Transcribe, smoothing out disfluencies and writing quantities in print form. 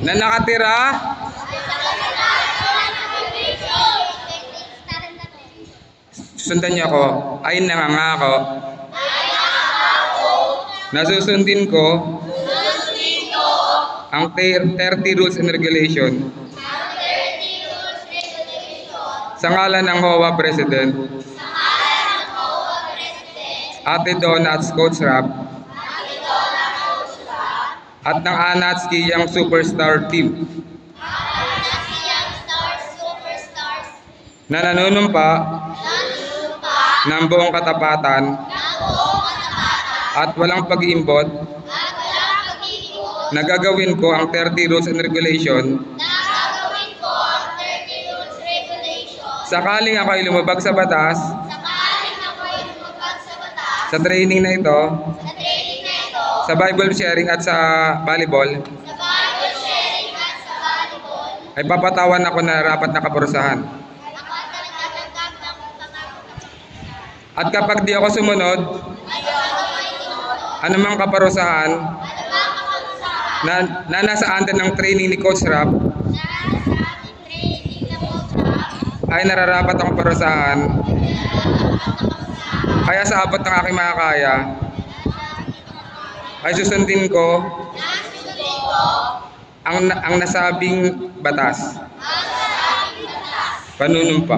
na nakatira sundan niyo ako ay nangangako na susundin ko ang 30 rules and regulation sa ngalan ng HOA President Ate Donna at Coach Rap at ng Anatski Young Superstar Team na nanunumpa ng buong katapatan at walang pag-iimbot na gagawin ko ang 30 rules and regulation sakaling ako'y lumabag sa batas sa training na ito sa Bible sharing at sa volleyball ay papatawan ako na rapat na kaparusahan. At kapag di ako sumunod, anumang kaparusahan na nasa under ng training ni Coach Rap ay nararapat ang kaparusahan kaya sa abot ng aking makakaya ay susundin ko ang nasabing batas. Panunumpa.